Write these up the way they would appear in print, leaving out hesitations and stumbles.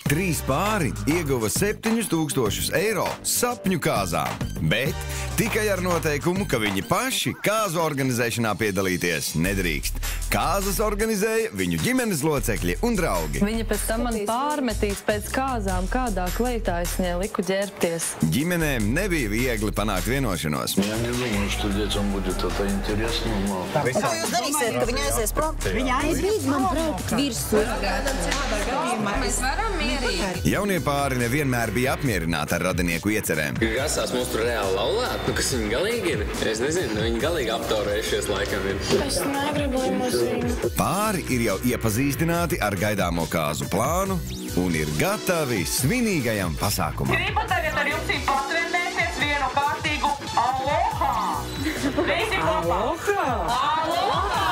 3 pāri ieguva 7000 eiro sapņu kāzām, bet tikai ar noteikumu, ka viņi paši kāzu organizēšanā piedalīties nedrīkst. Kāzas organizēja viņu ģimenes locekļi un draugi. Viņa pēc tam man pārmetīs pēc kāzām, kādā kleitaisnē liku ģērbties. Ģimenēm nebija viegli panākt vienošanos. Я не думаю, что детям будет это интересно, но... Ko jūs darīsiet, ka viņa aizies prom? Viņa aizies, manuprāt, virsū. Mēs varam mierīgi. Jaunie pāri nevienmēr bija apmierināti ar radinieku iecerēm. Grasās mums tur reāli laulāt, kas viņi galīgi ir. Es nezinu, viņi galīgi aptaurējušies laikam ir. Es negribu, lai mums viņu. Pāri ir jau iepazīstināti ar gaidāmo kāzu plānu un ir gatavi svinīgajam pasākumam. Gribu tagad ar jums patrendēties vienu kārtīgu aloha! Visi kopā! Aloha!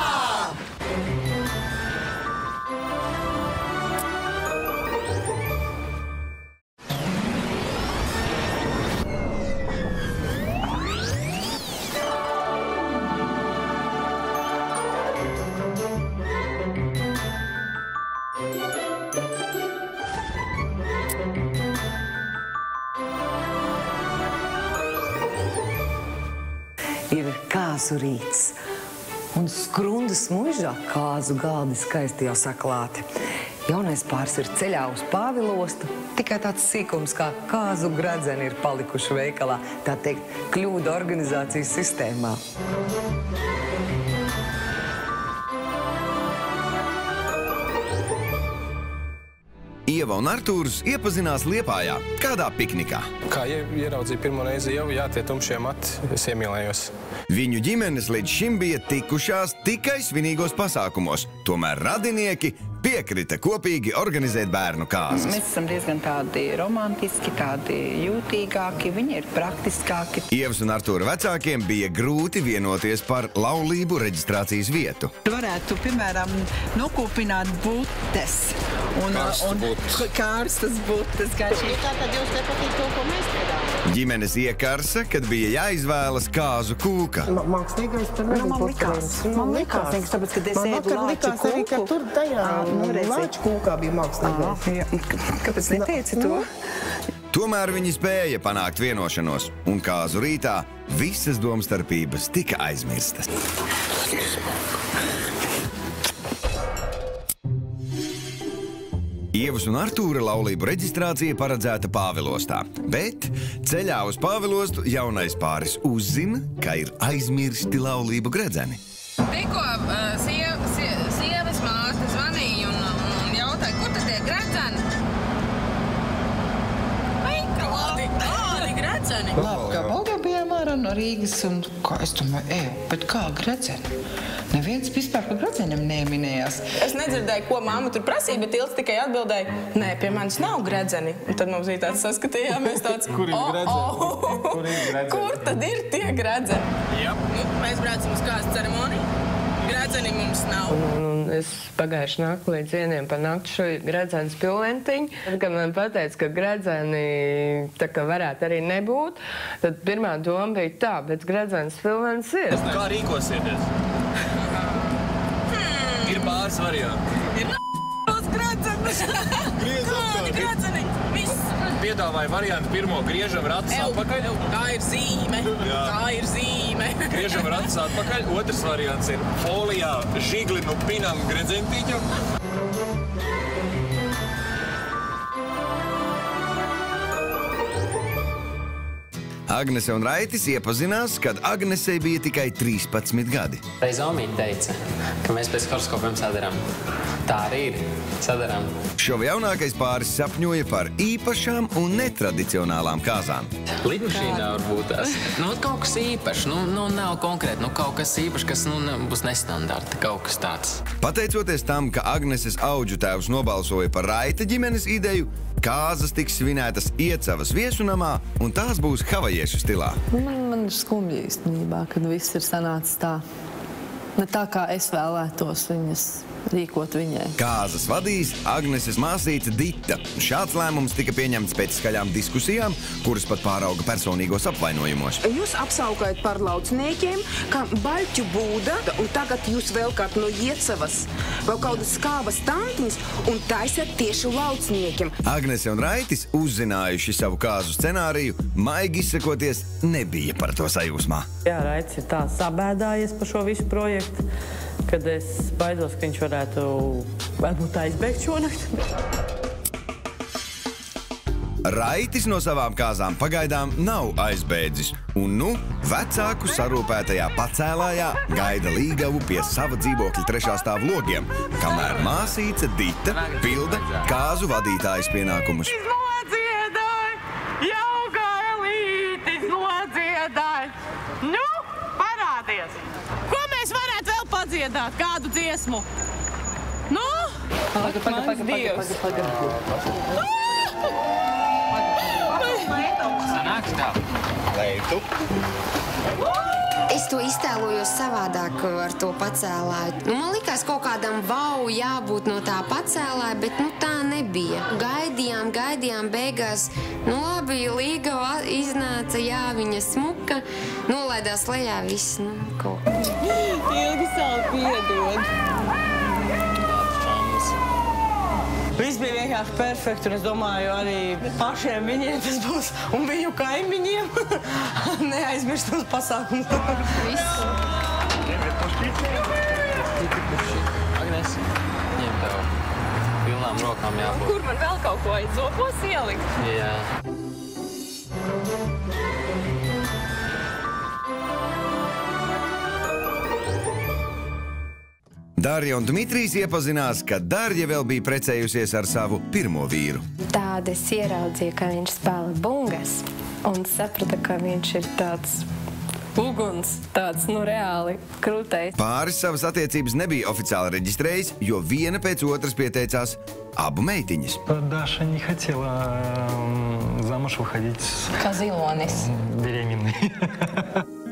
Ir kāzu rīts, un skrundas muižā kāzu galdi skaisti jau saklāti. Jaunais pāris ir ceļā uz Pāvilostu, tikai tāds sīkums kā kāzu gredzeni ir palikuši veikalā, tā teikt, kļūda organizācijas sistēmā. Ieva un Artūrs iepazinās Liepājā, kādā piknikā. Kā ieraudzīju pirmo reizi jau, jā, tie tumšie mati, es iemīlējos. Viņu ģimenes līdz šim bija tikušās tikai svinīgos pasākumos, tomēr radinieki piekrita kopīgi organizēt bērnu kāzas. Mēs esam diezgan tādi romantiski, tādi jūtīgāki, viņi ir praktiskāki. Ievas un Artūra vecākiem bija grūti vienoties par laulību reģistrācijas vietu. Varētu, piemēram, nokūpināt butes. Kārstas butes. Tātad jūs nepatīk to, ko mēs piedāvājam? Ģimenes iekarsa, kad bija jāizvēlas kāzu kūka. Mākslīgais par nebija porcelāns. Man likās, tāpēc, kad es ēdu lāču kūku. Ka tur tajā lāču kūkā bija mākslīgais. Kāpēc neteici to? Tomēr viņi spēja panākt vienošanos, un kāzu rītā visas domstarpības tika aizmirstas. Ievas un Artūra laulību reģistrācija paredzēta Pāvilostā, bet ceļā uz Pāvilostu jaunais pāris uzzina, ka ir aizmirsti laulību gredzeni. Tikko sievas māte zvanīja un jautāja, kur tad tie gredzeni? Kādi gredzeni? Labi, kā Balgā bijām ārā no Rīgas un kā es domāju, bet kā gredzeni? Neviens vispār par gredzeniem neminējās. Es nedzirdēju, ko mamma tur prasīja, bet Ilts tikai atbildēja, nē, pie manis nav gredzeni. Un tad mums bija tāds saskatījāmies tāds, Kur ir gredzeni? Kur tad ir tie gredzeni? Jā. Mēs braucam uz kāzu ceremoniju, gredzeni mums nav. Es pagājuši nakti līdz vieniem pa nakti šo gredzenes pilventiņu. Tad, kad man pateica, ka gredzeni tā kā varētu arī nebūt, tad pirmā doma bija tā, bet gredzenes pilvents ir. Kā rīkosieties? Ir pāris varianti. Ir n***os gredzenis! Kādi gredzeni? Viss! Piedāvāja variantu pirmo, griežam ratus atpakaļ. Tā ir zīme! Tā ir zīme! Griežam ratus atpakaļ. Otrs variants ir folijā žiglinu pinam gredzentīķu. Agnese un Raitis iepazinās, kad Agnesei bija tikai 13 gadi. Reiz omīte teica, ka mēs pēc horoskopiem sadarām. Tā arī ir. Sadarām. Šova jaunākais pāris sapņoja par īpašām un netradicionālām kāzām. Lidmašīnā varbūt tās. Kaut kas īpašs. Nav konkrēti. Kaut kas īpašs, kas būs nestandarta. Kaut kas tāds. Pateicoties tam, ka Agneses audžu tēvs nobalsoja par Raita ģimenes ideju, kāzas tiks svinētas Iecavas viesunamā, un tās būs havajiešu stilā. Man ir skumji īstenībā, kad viss ir sanācis tā. ne tā, kā es vēlētos viņas rīkot viņai. Kāzas vadīs Agneses māsīca Dita. Šāds lēmums tika pieņemts pēc skaļām diskusijām, kuras pat pārauga personīgos apvainojumos. Jūs apsaukājat par lauciniekiem, kā baļķu būda, un tagad jūs velkāt no Iecavas vēl kādas skābas tantiņas un taisat tieši lauciniekiem. Agnese un Raitis, uzzinājuši savu kāzu scenāriju, maigi izsakoties, nebija par to sajūsmā. Jā, Raitis ir tā sabēdājies par šo visu projektu, kad es baidos, ka viņš varētu varbūt aizbēgt šonakt. Raitis no savām kāzām pagaidām nav aizbēdzis, un vecāku sarūpētajā pacēlājā gaida līgavu pie sava dzīvokļa 3. stāva logiem, kamēr māsīca Dita pilda kāzu vadītājas pienākumus. Nodziedāj! Jauka elītis nodziedāj! Nu, parādies! Ko mēs varētu vēl padziedāt? Kādu dziesmu? Nu? Pagaid. Sanāks tā. Leitu. Es to iztēlojos savādāk ar to pacēlāju. Man likās kaut kādam vau jābūt no tā pacēlāja, bet tā nebija. Gaidījām, beigās, labi, Līgava iznāca, jā, viņa smuka, nolaidās lejā viss, kaut kā. Ilgi savu piedod. Viss bija vienkārši perfekti, un es domāju, arī pašiem viņiem tas būs, un viņu kaimiņiem neaizmirst tos pasākumus. Viss. Agnes, ņem tev. Pilnām rokām jābūt. Kur man vēl kaut ko aiz zopos ielikt? Jā. Darja un Dmitrijs iepazinās, ka Darja vēl bija precējusies ar savu pirmo vīru. Tāda es ieraudzīju, ka viņš spēlē bungas, un saprata, ka viņš ir tāds uguns, tāds, reāli krūtais. Pāris savas attiecības nebija oficiāli reģistrējis, jo viena pēc otras pieteicās abu meitiņas. Даша не хотела замуж выходить. Kā zilonis. Беременной.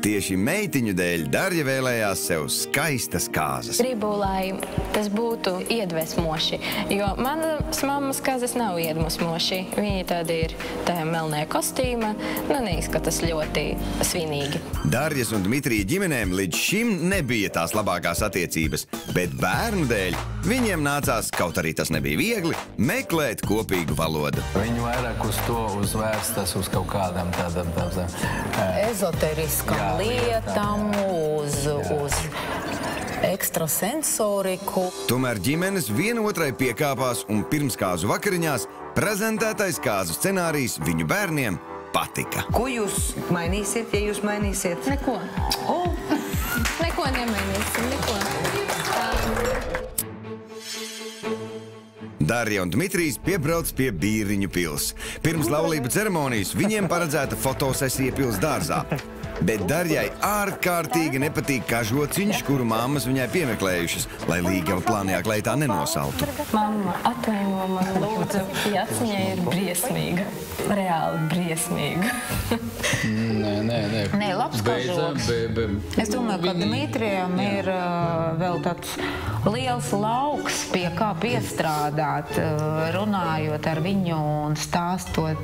Tieši meitiņu dēļ Darja vēlējās sev skaistas kāzas. Gribu, lai tas būtu iedvesmoši, jo manas mammas kāzas nav iedvesmoši. Viņi tādi ir tajā melnē kostīma, neizskatās ļoti svinīgi. Darjas un Dmitrija ģimenēm līdz šim nebija tās labākās attiecības, bet bērnu dēļ viņiem nācās, kaut arī tas nebija viegli, meklēt kopīgu valodu. Viņi vairāk uz to uzvērstas uz kaut kādām tādām ezoteriskām lietām, uz ekstrasensoriku. Tomēr ģimenes vienotrai piekāpās un pirms kāzu vakariņās prezentētais kāzu scenārijs viņu bērniem patika. Ko jūs mainīsiet, ja jūs mainīsiet? Neko. Neko nemainīsim, neko. Darja un Dmitrijs piebrauc pie Bīriņu pils. Pirms laulību ceremonijas viņiem paredzēta fotosesija pils dārzā. Bet Darjai ārkārtīgi nepatīk kažociņš, kuru mammas viņai piemeklējušas, lai Līgava plānajā kleitā nenosaltu. Mamma, atvaino man lūdzu, Jaciņai ir briesmīga. Reāli briesmīga. Nē, labs kažoks. Es domāju, ka Dmitrijam ir vēl tāds liels lauks, pie kā piestrādāt, runājot ar viņu un stāstot,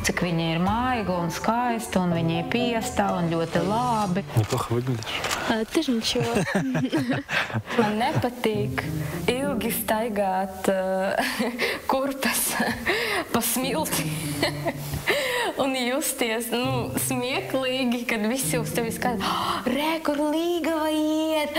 cik viņa ir maiga un skaista, un viņa ir piestā un ļoti labi. Neplохо выглядишь. Ты же ничего. Man nepatīk ilgi staigāt kurpes pa smilti un justies smieklīgi, kad visi uz tevi skatās. Re, kur Līgava iet!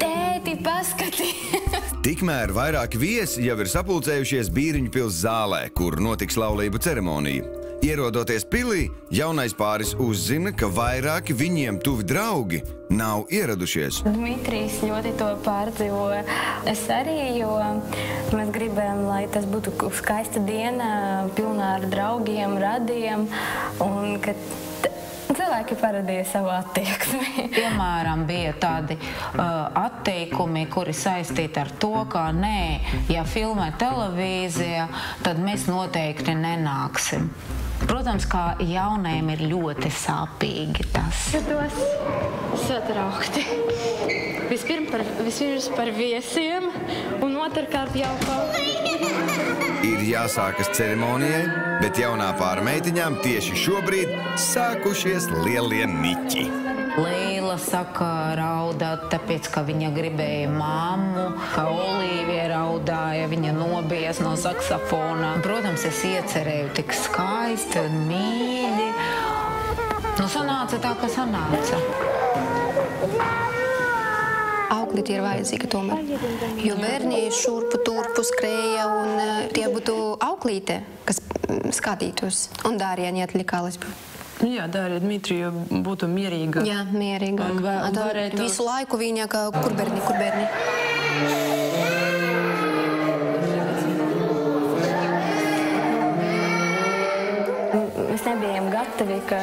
Tēti, paskaties! Tikmēr vairāki viesi jau ir sapulcējušies Bīriņu pils zālē, kur notiks laulību ceremonija. Ierodoties pilī, jaunais pāris uzzina, ka vairāki viņiem tuvi draugi nav ieradušies. Dmitrijs ļoti to pārdzīvoja. Es arī, jo mēs gribējām, lai tas būtu skaista diena, pilnā ar draugiem, radiem, un ka cilvēki paradīja savu attieksmi. Piemēram, bija tādi atteikumi, kuri saistīti ar to, ka nē, ja filmē televīzija, tad mēs noteikti nenāksim. Protams, kā jaunajiem ir ļoti sāpīgi tas. Jūtos satraukti. Vispirms par viesiem, un otrkārt jau Ir jāsākas ceremonijai, bet jaunā pāra meitiņām tieši šobrīd sākušies lielie niķi. Leila saka raudāt, tāpēc, ka viņa gribēja mammu, ka Olīvija raudāja, viņa nobijies no saksofona. Protams, es iecerēju tik skaisti un mīļi. Nu, sanāca tā, ka sanāca. Auklīte ir vajadzīga tomēr, jo bērni šurpu turpu skrēja un tie būtu auklīte, kas skatītos, un Dārija neatlikālas. Jā, Dārija Dmitrija būtu mierīga. Jā, mierīga. Visu laiku viņa, ka kur bērni? Mēs nebijām gatavi, ka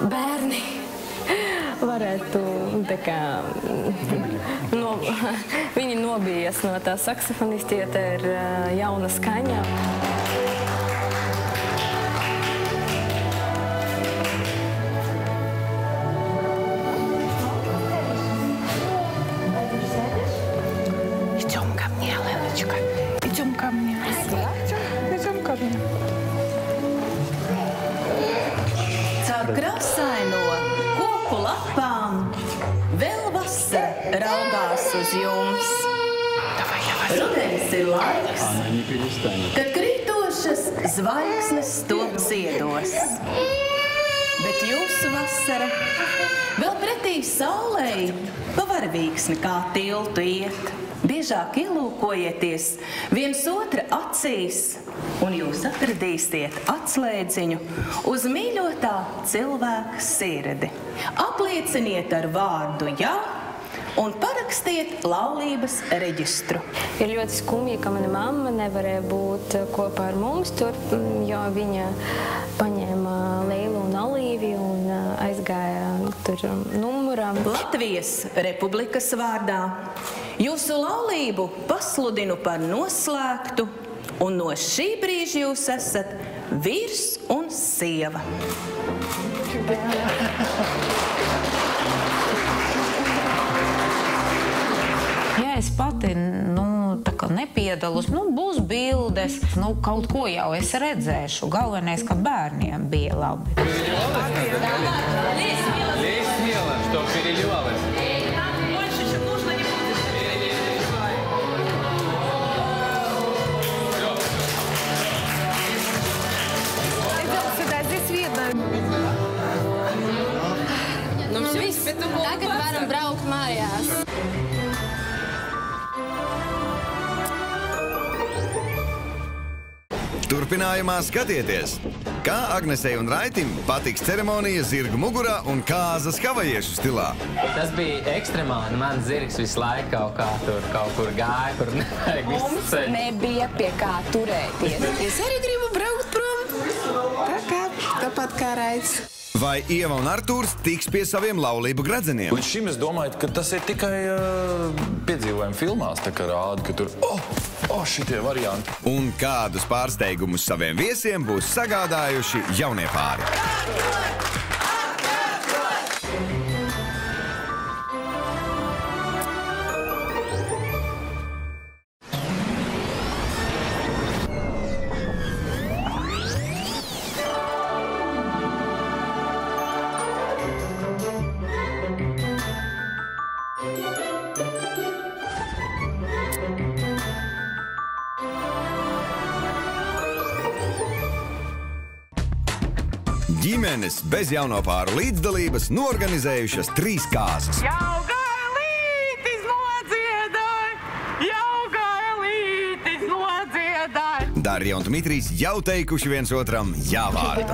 bērni varētu tā kā viņi nobijies no tā saksofonista, ja tā ir jauna skaņa. Caur krasaino koku lapām vēl vasara raugās uz jums. Rudens ir laiks, kad krītošas zvaigznes top ziedos. Bet jūsu vasara vēl pretī saulei pa varavīksni kā tiltu iet. Biežāk ielūkojieties viens otra acīs, un jūs atradīsiet atslēdziņu uz mīļotā cilvēka sirdi. Aplieciniet ar vārdu jā un parakstiet laulības reģistru. Ir ļoti skumji, ka mana mamma nevarēja būt kopā ar mums tur, jo viņa paņēma Leilu un Olīviju un aizgāja tur numuram. Latvijas Republikas vārdā jūsu laulību pasludinu par noslēgtu, un no šī brīža jūs esat vīrs un sieva. Ja es pati, tā kā nepiedalos, būs bildes, kaut ko jau es redzēšu. Galvenais, ka bērniem bija labi. Лезь смело, что переливалось. Tagad varam braukt mājās. Turpinājumā skatieties, kā Agnesei un Raitim patiks ceremonija zirgu mugurā un kāzas havajiešu stilā. Tas bija ekstremāli. Man zirgs visu laiku kaut kur gāja, kur nevajag visu Mums ceļu. nebija pie kā turēties. Es arī gribu braukt prom. Tāpat kā Raits. Vai Ieva un Artūrs tiks pie saviem laulību gredzeniem? Līdz šim es domāju, ka tas ir tikai piedzīvojumi filmās, tā kā rāda, ka tur, šitie varianti. Un kādus pārsteigumus saviem viesiem būs sagādājuši jaunie pāri? Ģimenes bez jauno pāru līdzdalības norganizējušas 3 kāzas. Jaugailītis nodziedāj! Darija un Dmitrijs jau teikuši viens otram jāvārdu.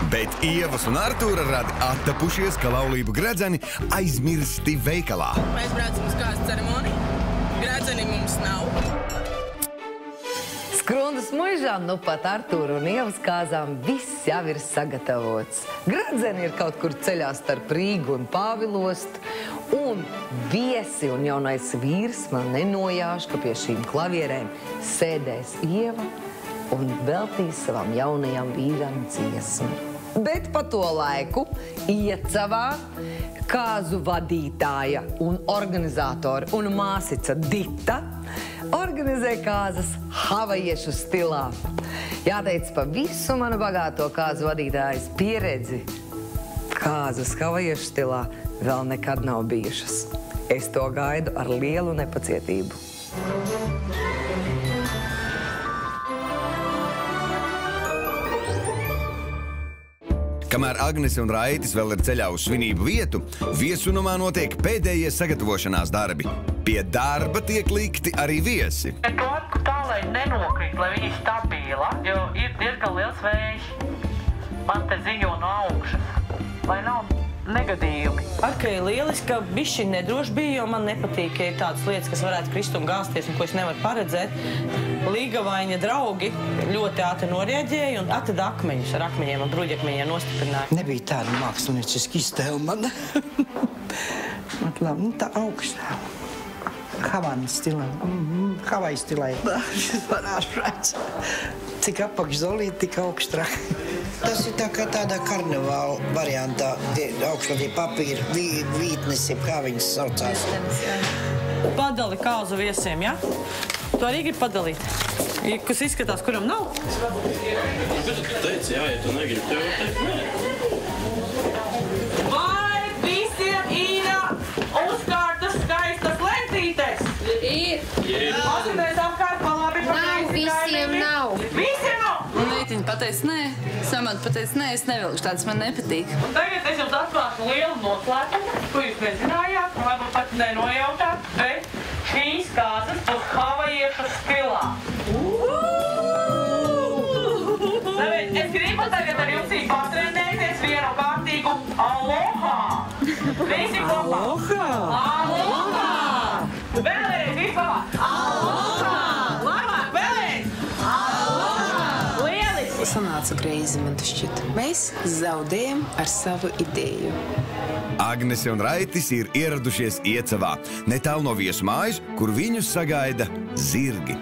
Bet Ievas un Artūra radi attapušies, ka laulību gredzeni aizmirsti veikalā. Mēs braucam uz kāzu ceremoniju. Gredzeni mums nav. Skrundas muižām, pat Artūra un Ievas kāzām viss jau ir sagatavots. Gredzeni ir kaut kur ceļā starp Rīgu un Pāvilostu, un viesi un jaunais vīrs man nenojāš, ka pie šīm klavierēm sēdēs Ieva un veltīs savam jaunajam vīram dziesmu. Bet pa to laiku Iecavā kāzu vadītāja un organizatora un māsica Dita organizē kāzas havajiešu stilā. Jāteic, pa visu manu bagāto kāzu vadītājas pieredzi kāzas havajiešu stilā vēl nekad nav bijušas. Es to gaidu ar lielu nepacietību. Kamēr Agnese un Raitis vēl ir ceļā uz svinību vietu, viesunumā notiek pēdējie sagatavošanās darbi. Pie darba tiek likti arī viesi. Planku tā, lai nenokrīt, lai viņi stabila, jo ir diezgan liels vējš. Man te ziņo no augšas, lai nav negadījumi. Atkai lieliski, ka bišķi nedroši bija, jo man nepatīk, ka ir tādas lietas, kas varētu krist un gāzties un ko es nevaru paredzēt. Līgavaiņa draugi ļoti ātri norēģēja un atrada akmeņus ar akmeņiem un bruģakmeņiem nostiprināja. Nebija tāda mākslinieciska iztēle man. Labi, tā augstā. Havana stilā. Havai stilā. Šis varās prāts. Cik apakšzolīti, tik augstrā. Tas ir tā kā tādā karnevāla variantā. Augšā tie papīra vītnes, kā viņas saucās. Padali kāzu viesiem, ja? Tu arī gribi padalīt? Kas izskatās, kuram nav? Tu teici, jā, ja tu negribi, tev var teikt, nē. Vai visiem ir uzkārtas skaistas lentītes? Ir. Paskaties apkārt, pa labi, Nav, visiem nav. Visiem nav? Meitiņa pateica nē, Samanta pateica nē, es nevilkšu tādas, man nepatīk. Un tagad es jums atklāšu lielu noslēpumu, ko jūs nezinājāt, un varbūt pat nenojautāt, bet šīs kāzas būs havajiešu stilā. Es gribu tagad ar jums patrenēties vienu kārtīgu aloha. Visi kopā. Aloha! Aloha! Vēlreiz vispār. Aloha! Labāk, vēlreiz! Aloha! Lieliski! Sanāca greizi, man šķiet. Mēs zaudējam ar savu ideju. Agnese un Raitis ir ieradušies Iecavā, netālu no viesmājas, kur viņus sagaida zirgi.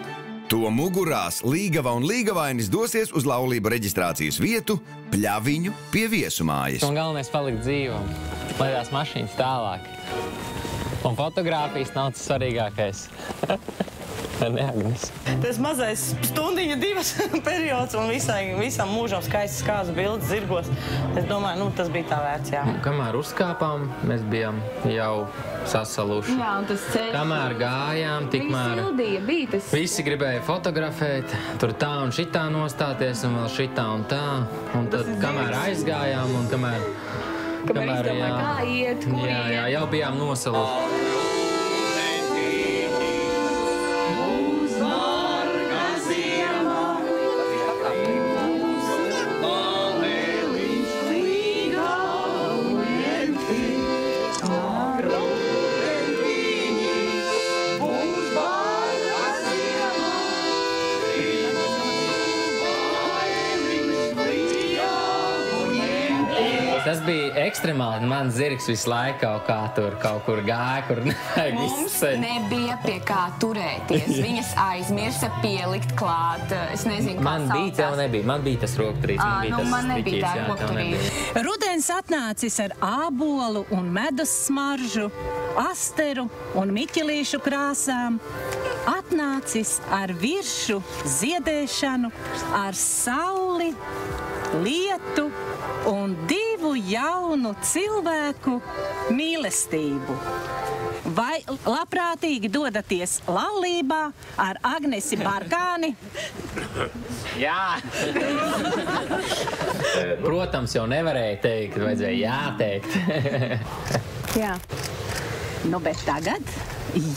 To mugurās Līgava un Līgavainis dosies uz laulību reģistrācijas vietu Pļaviņu pie viesumājas. Un galvenais palikt dzīvam, lai tās mašīnas tālāk. Un fotogrāfijas nav tas svarīgākais. Ne, Agnes? Tas mazais stundiņa divas periods un visam mūžam skaistas kāzu bildes zirgos. Es domāju, tas bija tā vērts, jā. Kamēr uzkāpām, mēs bijām jau sasaluši. Jā, un tas ceļš. Kamēr gājām, tikmēr visi gribēja fotografēt, tur tā un šitā nostāties, un vēl šitā un tā. Un tad, kamēr aizgājām, un kamēr izdomāja, kā iet, kur iet. Jā, jau bijām nosaluši. Tas bija ekstremāli. Mans zirgs visu laiku kaut kur gāja, kur nevajag visu ceļu. Mums nebija pie kā turēties. Viņas aizmirsa pielikt klāt. Es nezinu, kā saucās. Man bija, tev nebija. Man bija tas rokturīts. Man nebija tā rokturīts. Rudens atnācis ar ābolu un medus smaržu, asteru un miķelīšu krāsām. Atnācis ar viršu ziedēšanu, ar sauli, lietu un divu jaunu cilvēku mīlestību. Vai labprātīgi dodaties laulībā ar Agnesi Barkāni? Jā! Protams, jau nevarēja teikt, vajadzēja jāteikt. Jā. Nu, bet tagad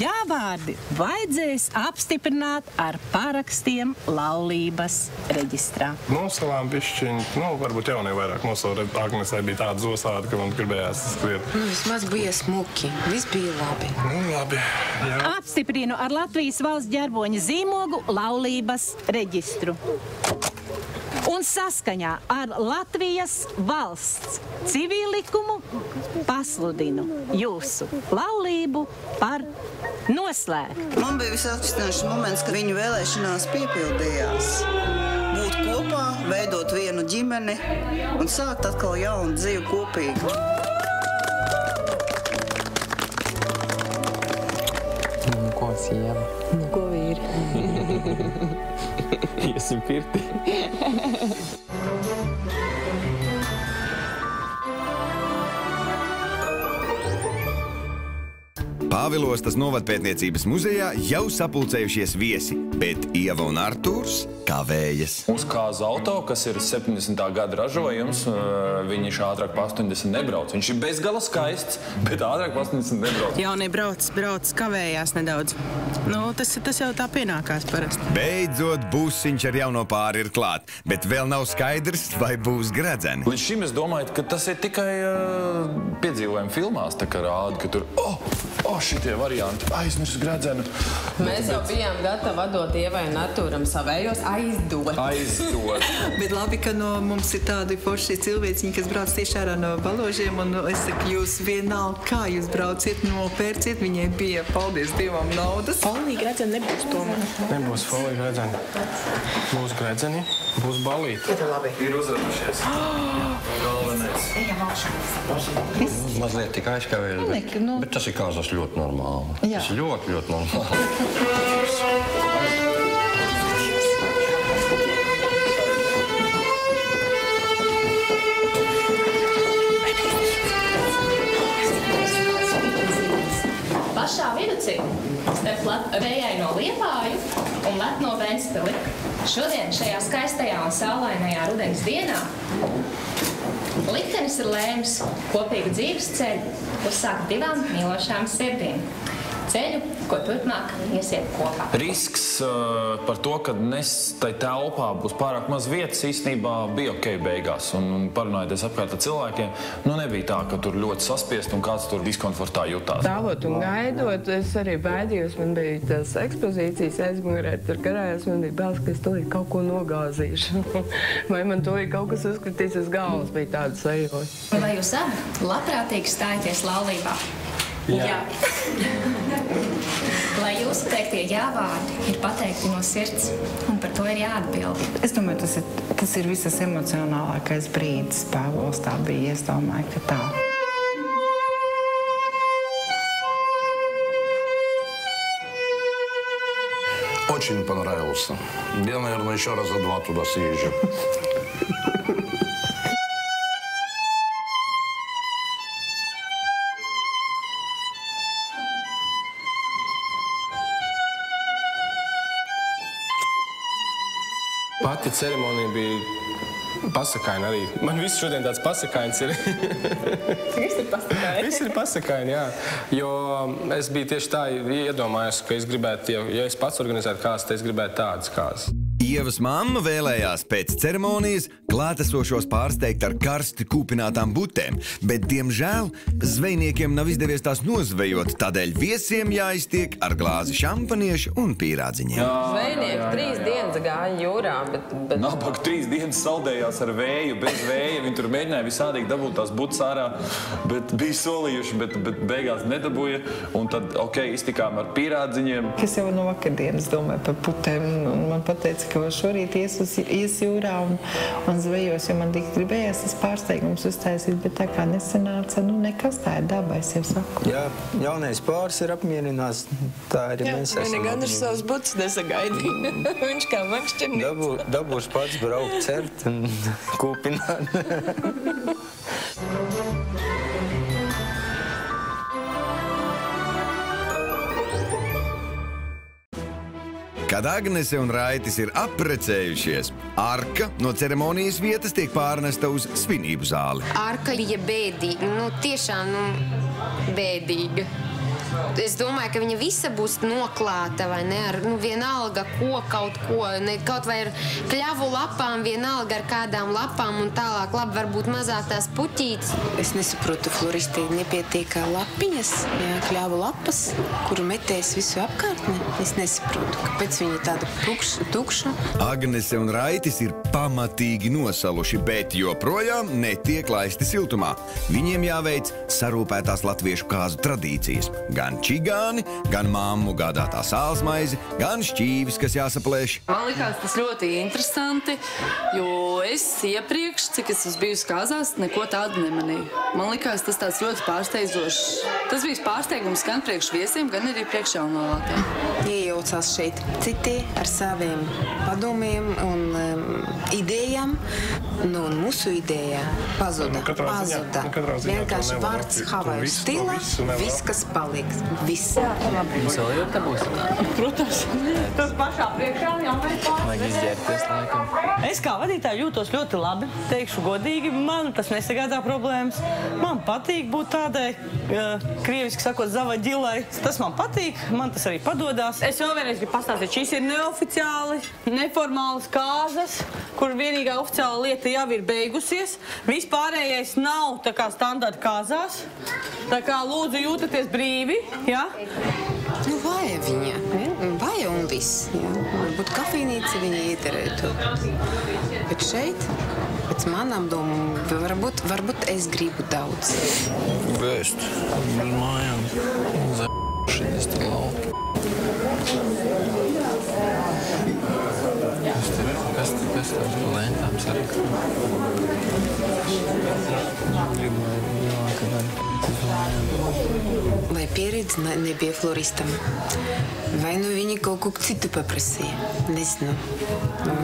jāvārdi vajadzēs apstiprināt ar parakstiem laulības reģistrā. Nosalām bišķiņ, varbūt jau nevairāk nosalām. Agnesai bija tāda zosāda, ka man gribējās skriet. Vismaz bija smuki. Viss bija labi. Labi, jā. Apstiprinu ar Latvijas valsts ģerboņa zīmogu laulības reģistru. Un saskaņā ar Latvijas valsts civillikumu pasludinu jūsu laulību par noslēgtu. Man bija visapstiprinājums moments, kad viņu vēlēšanās piepildījās. veidot vienu ģimeni un sākt atkal jaunu dzīvi kopīgi. Ko sieva? Ko vīri? Iesim pirtī. Pāvilostas novadpētniecības muzejā jau sapulcējušies viesi, bet Ieva un Artūrs kavējas. Uz kāzu auto, kas ir 70. gada ražojums, viņš ātrāk pa 80 nebrauc. Viņš ir bezgala skaists, bet ātrāk pa 80 nebrauc. Jaunie brauc, kavējās nedaudz. Nu, tas jau tā pienākās parasti. Beidzot, busiņš ar jauno pāri ir klāt, bet vēl nav skaidrs, vai būs gredzeni. Līdz šim es domāju, ka tas ir tikai piedzīvojumi filmās, tā kā rāda, ka tur, šitie varianti, aizmirs gredzenu. Mēs jau bijām gatavi atdot Ievai un Artūram savējos aizdot. Bet labi, ka mums ir tādi forši cilvēciņi, kas brauc tieši ārā no baložiem, un es saku, jūs vienalga, kā jūs brauciet, nopērciet, viņai bija, paldies Dievam, naudas. Folija gredzeni nebūs tomēr. Nebūs folija gredzeni. Būs gredzeni, būs balīti. Ir uzradušies. Galvenais. Mazliet tik aizkavējas, bet tas ir kāzas ļoti normāli. Tas ir ļoti, ļoti normāli. Pašā viducī, starp vējai no Liepāju un Letno Ventspili. Šodien šajā skaistajā un saulainajā rudens dienā liktenis ir lēmis kopīgu dzīves ceļu, uzsākt divām mīlošām sirdīm. Ceļu, ko turpmāk iesiet kopā. Risks par to, ka tai telpā būs pārāk maz vietas, īstenībā bija ok beigās. Un parunājoties apkārt ar cilvēkiem, nebija tā, ka tur ļoti saspiest un kāds tur diskomfortā jutās. Stāvot un gaidot, es arī baidījos, man bija tās ekspozīcijas aizmugurē, tur karājās, man bija bēls, ka es tūlīt kaut ko nogāzīšu. Vai man tūlīt kaut kas uzkritīs uz galvas, bija tāda sajūta. Vai jūs abi labprātīgi stājaties laulībā? Jā. Lai jūsu teiktie jā-vārdi ir pateikti no sirds, un par to ir jāatbild. Es domāju, tas ir visas emocionālākais brīdis Pāvilostā bija. Es domāju, ka tā. Очень понравился. Я, наверное, еще раза 2 туда съезжу. Pati ceremonija bija pasakaina arī. Man viss šodien tāds pasakains ir. Viss ir pasakaini? Viss ir pasakaini, jā. Jo es biju tieši tā iedomājos, ka es gribētu, ja es pats organizētu kāzas, tad es gribētu tādas kāzas. Ievas mamma vēlējās pēc ceremonijas klātesošos pārsteigt ar karsti kūpinātām butēm, bet, diemžēl, zvejniekiem nav izdevies tās nozvejot, tādēļ viesiem jāiztiek ar glāzi šampaniešu un pīrādziņiem. Zvejnieki 3 dienas gāja jūrā, bet... Nabaga 3 dienas saldējās ar vēju, bez vēja. Viņi tur mēģināja visādīgi dabūt tās butas ārā, bet bija solījuši, bet beigās nedabūja. Un tad, iztikām ar pīrādziņiem. Es jau no vakardienas domāju par putēm, un man pateica, ka šorīt ies jūrā un zvejos, jo man tik gribējās tas pārsteigums uztaisīt, bet tā kā nesanāca, nekas, tā ir daba, es jau saku. Jā, jaunais pāris ir apmierināts, tā arī mēs esam. Jā, gan ar savas butas nesagaidīja. Viņš kā makšķirnīts. Dabūs pats braukt, cert un kūpināt. Kad Agnese un Raitis ir apprecējušies, arka no ceremonijas vietas tiek pārnesta uz svinību zāli. Arka bija bēdīga, tiešām bēdīga. Es domāju, ka viņa visa būs noklāta, vai ne, ar vienalga kaut vai ar kļavu lapām, vienalga ar kādām lapām un tālāk, labi, varbūt mazāk tās puķītes. Es nesaprotu, floristei nepietiek lapiņas, jā, kļāvu lapas, kuru metēs visu apkārtni. Es nesaprotu, kāpēc viņa tāda tukša. Agnese un Raitis ir pamatīgi nosaluši, bet joprojām netiek laisti siltumā. Viņiem jāveic sarūpētās latviešu kāzu tradīcijas. Gan čigāni, gan mammu gādātā sālsmaizi, gan šķīvis, kas jāsaplēš. Man likās tas ļoti interesanti, jo es iepriekš, cik es esmu bijusi kāzās, neko tādu nemanīju. Man likās tas tāds ļoti pārsteidzošs. Tas bija pārsteigums gan priekš viesiem, gan arī priekš jaunolātiem. Iejaucās šeit citi ar saviem padomiem un idejām. Nu, un mūsu ideja pazuda. Vienkārši vārds Havaju stila, viss, kas paliks. Viss. Mums vēl ir tā būs? Protams. Tas pašā priekšā jau vajag izģērbties laikam. Es kā vadītāji jūtos ļoti labi, teikšu godīgi, man tas nesagādā problēmas. Man patīk būt tādai, krieviski sakot, zavaģilai. Tas man patīk, man tas arī padodās. Es vēl vienreiz gribu pastāstīt, šīs ir neoficiāli, neformālas kāzas, kur vienīgā oficiāla lieta jau ir beigusies. Vispārējais nav tā kā standarta kāzās. Tā kā lūdzu jūtaties brīvi, jā? Nu, vāja viņa, vāja un viss, jā. Varbūt kafejnīca viņa ieterētu. Bet šeit, pēc manām domām, varbūt es gribu daudz. Vēst, uz mājām, z***šies te lauki. Kas tev uz lentām saraka? Vai pieredze nebija floristam? Vai nu viņi kaut ko citu paprasīja? Nezinu.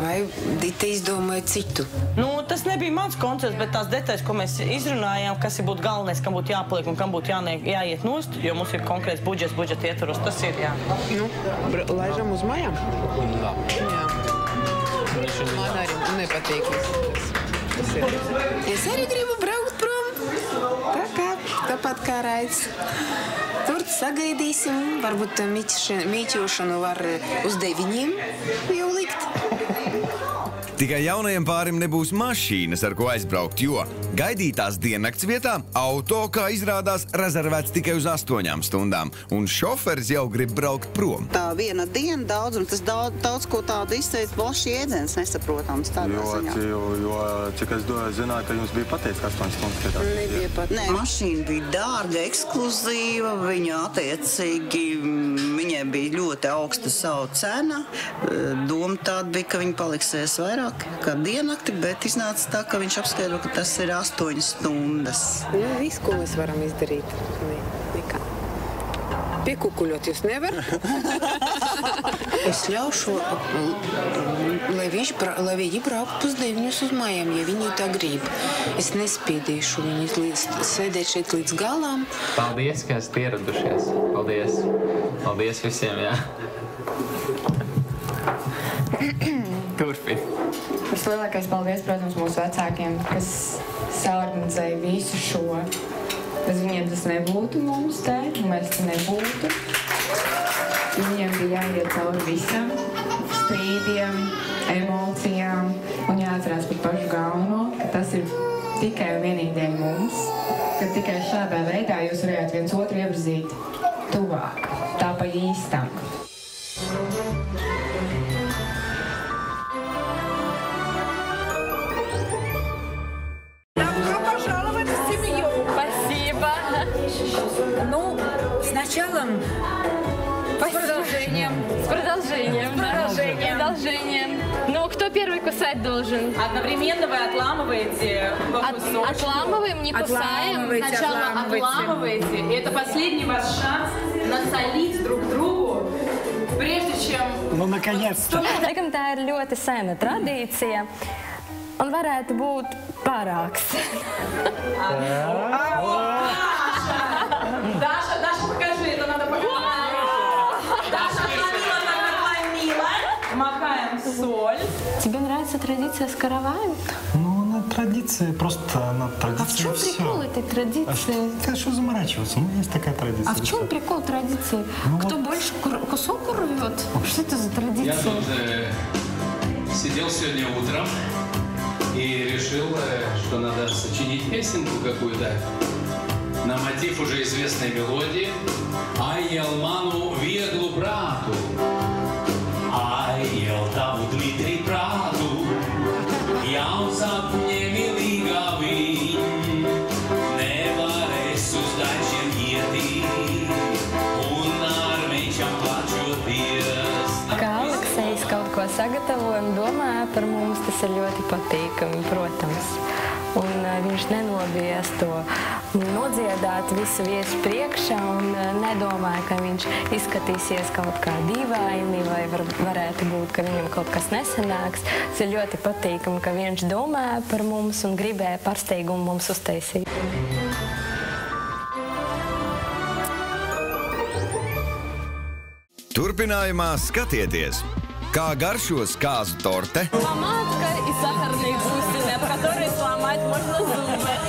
Vai Dita izdomāja citu? Nu, tas nebija mans koncerts, bet tās detaļas, ko mēs izrunājām, kas ir būtu galvenais, kam būtu jāpaliek un kam būtu jāiet nost, jo mums ir konkrēts budžeta ietvaros, tas ir, jā. Nu, laižam uz mājām? Jā. Man arī nepatīk tas ir. Es arī gribu braukt prom. Tāpat kā Raids. Tur sagaidīsim, varbūt mīķošanu var uz 9 jau likt. Tikai jaunajam pārim nebūs mašīnas, ar ko aizbraukt, jo gaidītās diennakts vietā auto, kā izrādās, rezervēts tikai uz 8 stundām, un šoferis jau grib braukt prom. Tā viena diena daudz, un tas daudz ko tādu izteikt plaši jēdziens nesaprotams tādā ziņā. Jo, cik es zināju, ka jums bija pateicis 8 stundas. Nebija pat. Nē, mašīna bija dārga, ekskluzīva, viņa attiecīgi, viņai bija ļoti augsta savu cena. Doma tāda bija, ka viņa paliksies vairāk kā diennakti, bet iznāca tā, ka viņš apskaidro, ka tas ir 8 stundas. Nu, viss, ko mēs varam izdarīt. Nekā. Piekukuļot jūs nevar? Es ļaušu, lai viņi braukt pusdeviņus uz mājām, ja viņi tā grib. Es nespiedīšu viņus sēdēt šeit līdz galām. Paldies, ka esat ieradušies. Paldies. Paldies visiem, jā. Turpin. Vislielākais paldies, protams, mūsu vecākiem, kas saorganizēja visu šo. Bez viņiem tas nebūtu mums te, mēs te nebūtu. Viņiem bija jāiet cauri visam, strīdiem, emocijām un jāatcerās par pašu galveno, ka tas ir tikai un vienīgi dēļ mums, ka tikai šādā veidā jūs varētu viens otru iepazīt tuvāk, tā pa īstam. Продолжением. Ну, кто первый кусать должен? Одновременно вы отламываете кусочек. Отламываем, не кусаем. Сначала отламываете. И это последний ваш шанс насолить друг другу, прежде чем... Nu, наконец-то. Laikam tā ir ļoti sena tradīcija. Un varētu būt pārāk sena. Даша, покажи, это надо показать. Даша отломила так мило. Макаем соль. Тебе нравится традиция с караваем? Ну, она традиция, просто она традиция. А в чем прикол этой традиции? А что заморачиваться? Ну, есть такая традиция. А в чем прикол традиции? Кто больше кусок урвет? Что это за традиция? Я тут сидел сегодня утром и решил, что надо сочинить песенку какую-то на мотив уже известной мелодии «Ай, Ялману Веглу брату, ай, Елтаву Дмитрий брату, jau sapņemi līgavi, nevarēs uz dažiem ietī, un ar mečam plačoties. Kā Aleksejs kaut ko sagatavoja un domāja par mums, tas ir ļoti patīkami, protams. Un viņš nenobies to nodziedāt visu viesu priekšā un nedomāja, ka viņš izskatīsies kaut kā dīvaini vai varētu būt, ka viņam kaut kas nesanāks. Tas ir ļoti patīkami, ka viņš domāja par mums un gribēja pārsteigumu mums uztaisīt. Turpinājumā skatieties, kā garšos kāzu torte.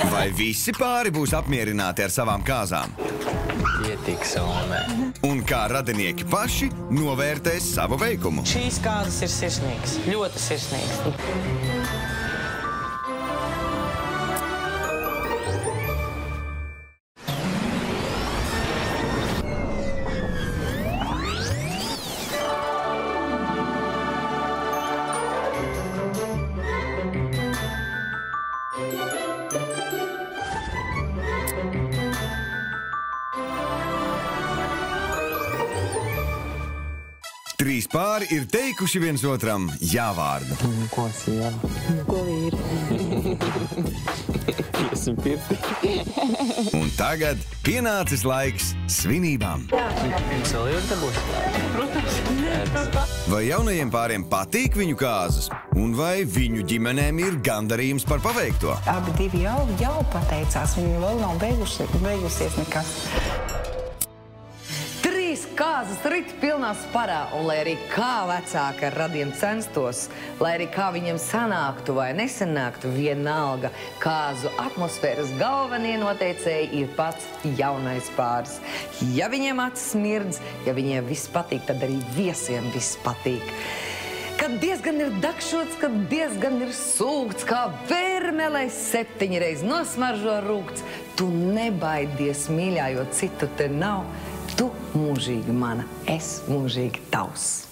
Vai visi pāri būs apmierināti ar savām kāzām? Un kā radinieki paši novērtēs savu veikumu? Šīs kāzas ir sirsnīgas, ļoti sirsnīgas. Trīs pāri ir teikuši viens otram jāvārdu. Ko sieva? Ko vīri? Iesim pirti. Un tagad pienācis laiks svinībām. Jums vēl ir te būs? Protams. Vai jaunajiem pāriem patīk viņu kāzas? Un vai viņu ģimenēm ir gandarījums par paveikto? Abi divi jau pateicās, viņi vēl nav beigusies nekas. Kāzas rit pilnā sparā, un lai arī kā vecāki ar radiem censtos, lai arī kā viņiem sanāktu vai nesanāktu, vienalga kāzu atmosfēras galvenie noteicēji ir pats jaunais pāris. Ja viņiem acis smirdz, ja viņiem viss patīk, tad arī viesiem viss patīk. Kad diezgan ir dakšots, kad diezgan ir sūgts, kā vērmelē 7 reiz nosmaržo rūgts, tu nebaidies, mīļā, jo citu te nav. Tu mūžīgi mana, es mūžīgi tavs.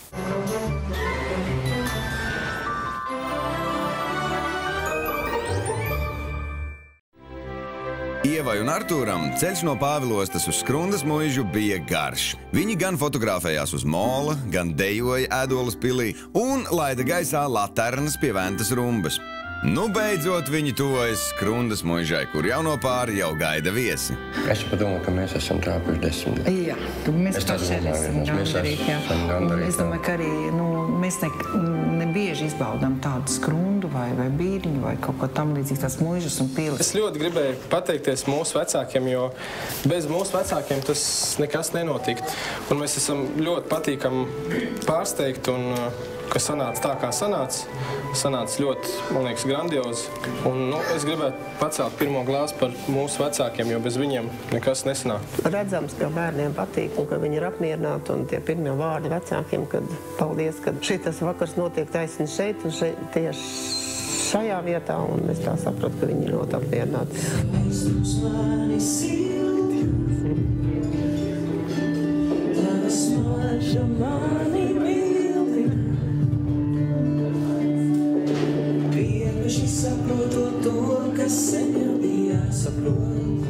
Ievai un Artūram ceļš no Pāvilostas uz Skrundas muižu bija garš. Viņi gan fotografējās uz mola, gan dejoja Ēdolas pilī un laida gaisā laternas pie Ventas rumbas. Nu, beidzot, viņi tuvojas Skrundas muižai, kur jauno pāri jau gaida viesi. Es padomāju, ka mēs esam trāpuši 10. Jā, mēs paši esam gandarīti. Es domāju, ka arī mēs nebieži izbaudām tādu Skrundu vai Bīriņu vai kaut ko tam līdzīgu, tās muižas un pilis. Es ļoti gribēju pateikties mūsu vecākiem, jo bez mūsu vecākiem tas nekas nenotikt. Un mēs esam ļoti patīkami pārsteigti un ka sanāca tā, kā sanāca. Sanāca ļoti, man liekas, grandiozi. Un es gribētu pacelt pirmo glāzi par mūsu vecākiem, jo bez viņiem nekas nesanāk. Redzams, ka bērniem patīk un ka viņi ir apmierināti. Un tie pirmie vārdi vecākiem, kad paldies, ka šitas vakars notiek taisni šeit un tieši šajā vietā. Un es tā sapratu, ka viņi ļoti apmierināti. Saprotot to, kas sen jau bija jāsaprot.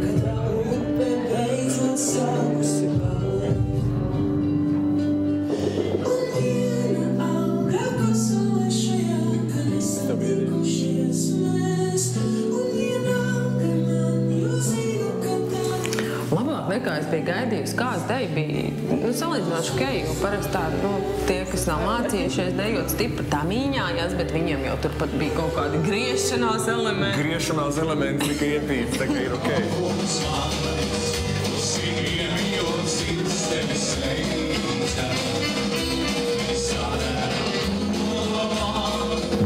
Kad vēl upe beidzot sākusi palikt. Un viena auga pasaulē šajā, ka nesatikušies mēs. Un viena auga man jūzīgu, ka tā. Labāk nekā es biju gaidījusi, kāds deja bija salīdzinoši ok, jo parasti tā, tie, kas nav mācījušies dejot stipri, tā mīņājās, bet viņiem jau turpat bija kaut kādi griešanās elementi. Griešanās elementi tika ietīti, tā kā ir ok.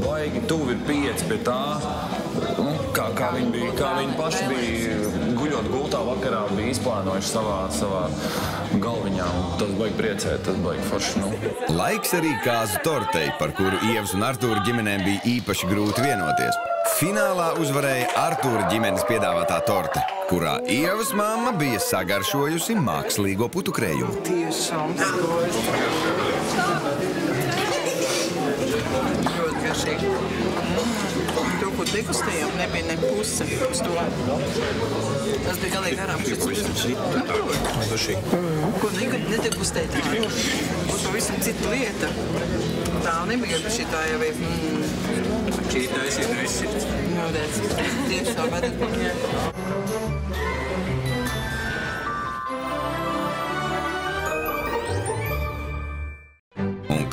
Baigi tuvi ir 5 pie tā, kā viņi paši bija guļot gultā tā vakarā bija izplānojuši savā galviņā, un tas baigi priecēt, tas baigi forši. Laiks arī kāzu tortei, par kuru Ievas un Artūra ģimenēm bija īpaši grūti vienoties. Finālā uzvarēja Artūra ģimenes piedāvātā torte, kurā Ievas mamma bija sagaršojusi mākslīgo putukrējumu. Tiešām skaisti. Ļoti garšīgi. To, ko degustējām, nebija ne puse uz to. Tas bija galīgi garām šits. Ko nekad nedegustēja tā. Būs pavisam cita lieta. Tā nebija, bet šī tā jau ir. Šī taisīt viss ir. Nodēc. Tieši tā vedat.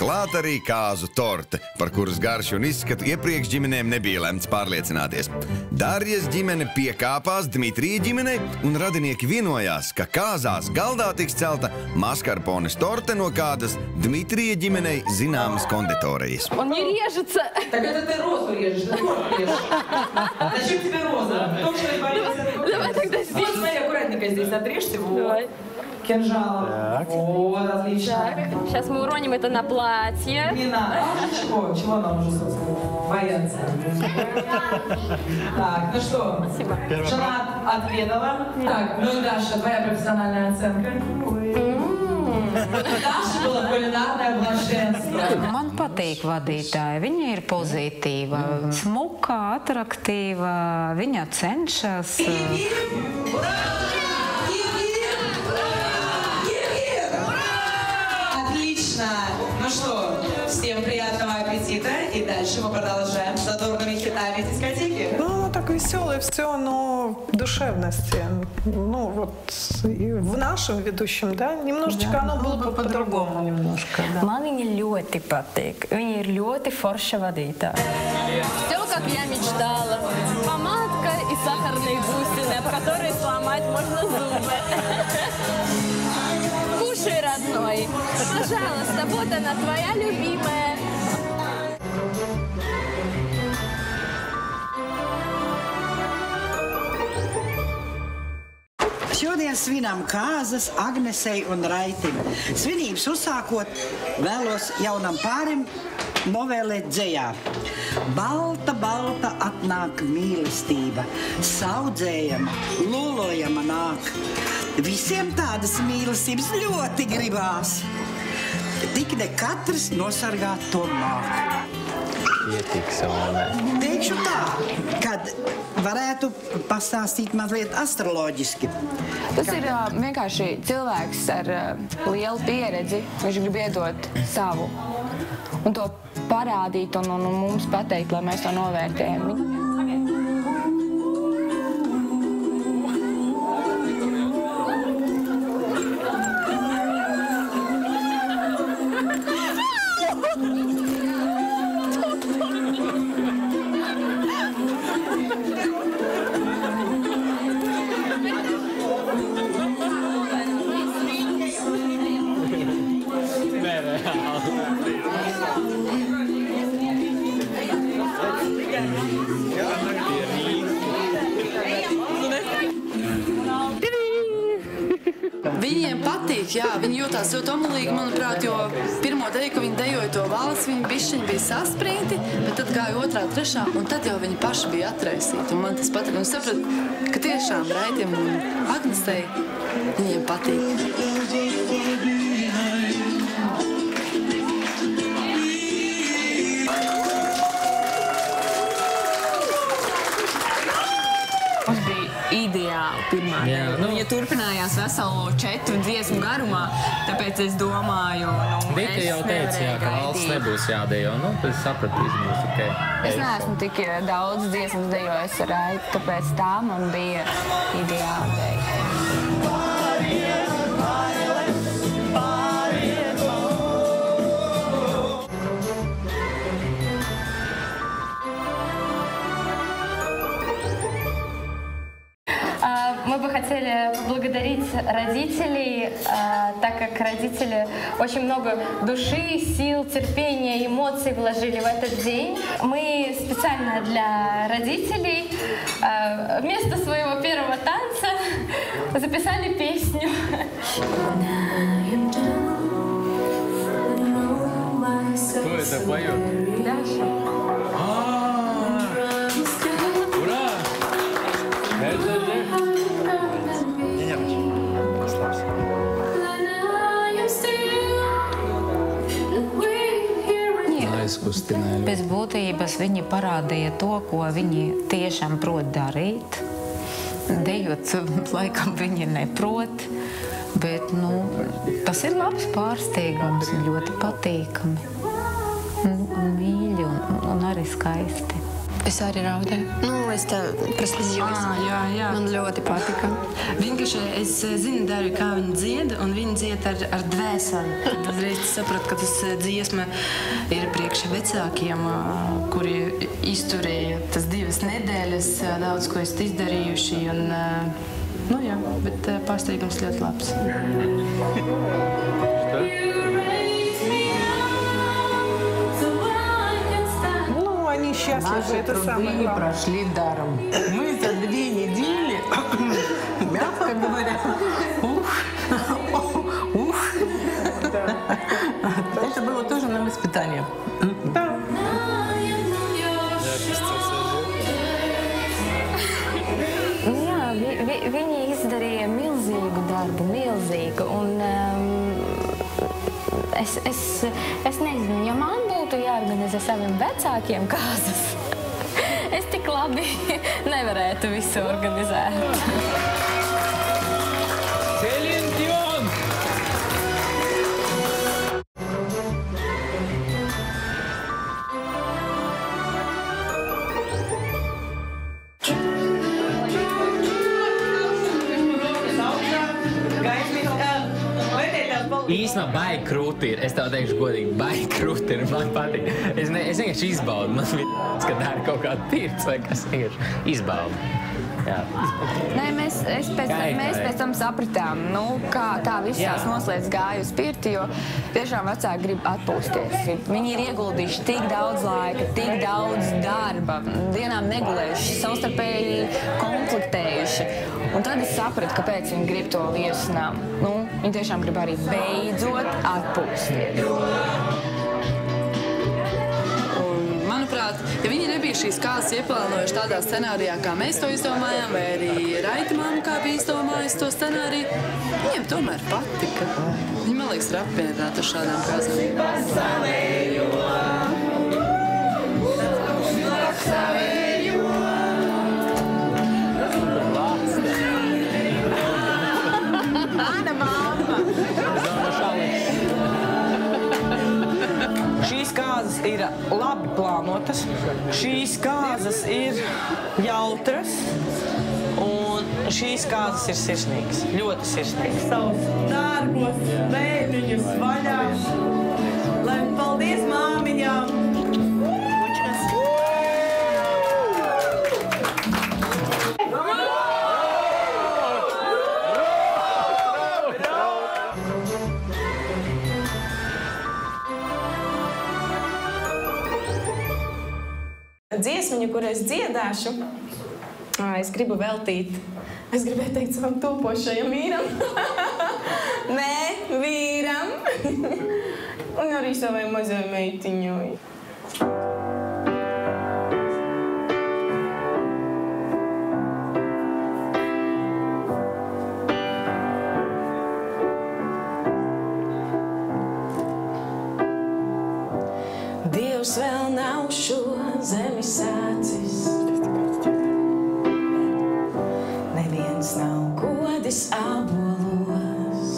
Klāt arī kāzu torte, par kuras garšu un izskatu iepriekš ģimenēm nebija lemts pārliecināties. Darjas ģimene piekāpās Dmitrija ģimenei, un radinieki vienojās, ka kāzās galdā tiks celta maskarpones torte no kādas Dmitrija ģimenei zināmas konditorijas. Он не режется. Так это ты розу режешь, да? Зачем тебе роза? Потому что я боюсь. Давай тогда здесь. Вот, смотри, аккуратненько здесь отрежьте. Давай. Кинжалом. Так. Вот, отлично. Так, сейчас мы уроним это на платье. Не надо. Чего нам уже, собственно, бояться? Так, ну что? Спасибо. Жена отведала. Так, ну и Даша, твоя профессиональная оценка. Даша была кулинарное блаженство. Man patīk vadītāja. Viņa ir pozitīva, smuka, atraktīva. Viņa cenšas. Ну что, всем приятного аппетита, и дальше мы продолжаем задорными хитами дискотеки. Ну, так веселое все, но душевности. Ну, вот в нашем ведущем, да, немножечко оно было бы по-другому немножко. Да. Man viņa ļoti patīk. Viņa ir ļoti forša vadītāja. Все, как я мечтала. Помадка и сахарные бусины, об которые сломать можно зубы. Кушай, родной. Пожалуйста, вот она, твоя любимая. Šodien svinām kāzas Agnesei un Raitim. Svinības uzsākot vēlos jaunam pārim novēlēt dzejā. Balta, balta atnāk mīlestība, saudzējama, lolojama nāk. Visiem tādas mīlestības ļoti gribās. Tik ne katrs nosargāt to māk. Teikšu tā, kad varētu pastāstīt mazliet astroloģiski. Tas ir vienkārši cilvēks ar lielu pieredzi. Viņš grib iedot savu un to parādīt un mums pateikt, lai mēs to novērtējam. Viņiem patīk, jā, viņi jūtās ļoti omulīgi, manuprāt, jo pirmo deju, kad viņi dejoja to valsts, viņi bišķiņi bija saspringti, bet tad gāja otrā, trešā, un tad jau viņi paši bija atraisīti. Un man tas patīk. Un sapratu, ka tiešām Raitim un Agnesei viņiem patīk. Ideāli pirmā. Viņa turpinājās veselu 4 dziesmu garumā, tāpēc es domāju, Vika jau teica, jā, ka valsts nebūs jādejo, es sapratu, būs ok. Es neesmu tik daudz dziesmas dejojis ar Raitu, tāpēc tā man bija ideāli deja. Мы бы хотели поблагодарить родителей, так как родители очень много души, сил, терпения, эмоций вложили в этот день. Мы специально для родителей вместо своего первого танца Записали песню. Кто это поет? Даша. Ура! Это же... Pēc būtības viņi parādīja to, ko viņi tiešām prot darīt. Dejot, laikam viņi neprot, bet, tas ir labs pārsteigums, ļoti patīkami un mīļi un arī skaisti. Es arī raudēju. Es tā praslizījos. Jā. Man ļoti patika. Vienkārši es zinu, Darju, kā viņi dzieda, un viņi dzied ar dvēseli. Tad uzreiz sapratu, ka tas dziesma ir priekš vecākiem, kuri izturēja tas 2 nedēļas, daudz ko esat izdarījuši, un, jā, bet pārsteigums ļoti labs. Они счастливы, это самое главное. Прошли даром. Мы за 2 недели, мягко говоря, это было тоже нам испытание. Да. Jā, viņi izdarīja milzīgu darbu, milzīgu. Un es nezinu, ja man būtu jāorganizē saviem vecākiem kāzas, es tik labi nevarētu visu organizēt. Celine Dion! Īsumā baigi krūti ir. Es tev teikšu godīgi, baigi krūti ir. Man patīk. Es vienkārši izbaudu. Man liekas, ka dara kaut kādu pirts vai kas vienkārši izbaudu. Jā. Nē, mēs pēc tam sapratām, kā viss tās noslēdz gāja uz pirti, jo tiešām vecāki grib atpūsties. Viņi ir ieguldījuši tik daudz laika, tik daudz darba, dienām negulējuši, savstarpēji konfliktējuši. Un tad es sapratu, kāpēc viņi grib to viesunām. Viņi tiešām grib arī beidzot atpūsties. Manuprāt, ja viņi nebija šīs kāzas ieplānojuši tādā scenārijā, kā mēs to izdomājām, vai arī Raita mamma kā bija izdomājusi to scenāriju, viņiem tomēr patika. Viņi, man liekas, ir apmierināti ar šādām kāzām. Mana mamma! Šīs kāzas ir labi plānotas, šīs kāzas ir jautras, un šīs kāzas ir sirsnīgas, ļoti sirsnīgas. Savus dārgos bērniņus vaļā, lai paldies māmiņām! Dziesmiņu, kur es dziedāšu, es gribu veltīt, es gribēju teikt savam topošajam vīram. Nē, vīram. Un arī savai mazai meitiņai. Dievs vēl nav šo zemi sācis. Neviens nav godis abolos.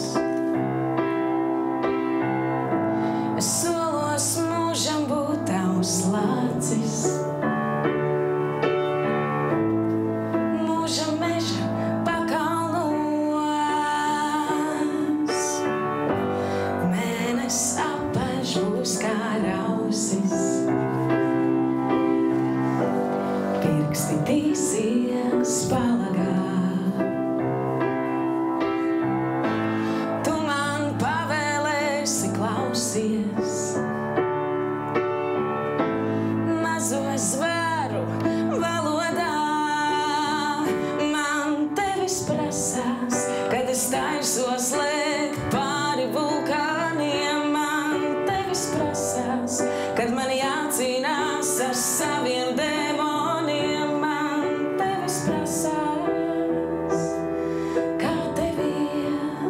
Es solos mūžam būt tavs lācis. Mūžam meža pakalnos. Mēnes apaž būs kā rausis. Pirksti tīsies palagā. prasās, kad es taisos lēkt pāri vulkāniem, man tevis prasās, kad man jācīnās ar saviem demoniem, man tevis prasās, kā tev iet,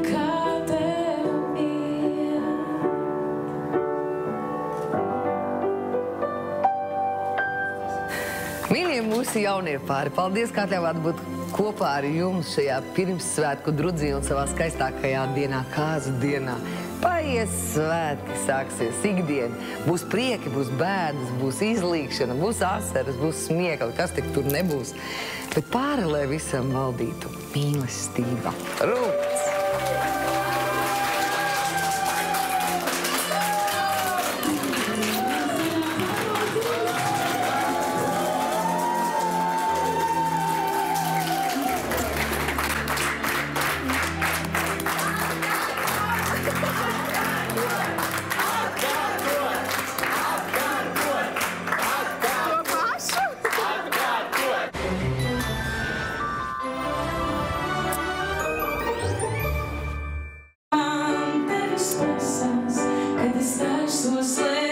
kā tev iet. Mīļie mūsu jaunie pāri, paldies, kā tev būt kopā ar jums šajā pirmssvētku drudzī un savā skaistākajā dienā, kāzu dienā. Paies svētki, sāksies ikdiena, būs prieki, būs bēdas, būs izlīkšana, būs asaras, būs smiekli, kas tik tur nebūs. Bet pāri, lai visam valdītu mīlestība. Rūpes! Man tevis prasās, kad es taisos lēkt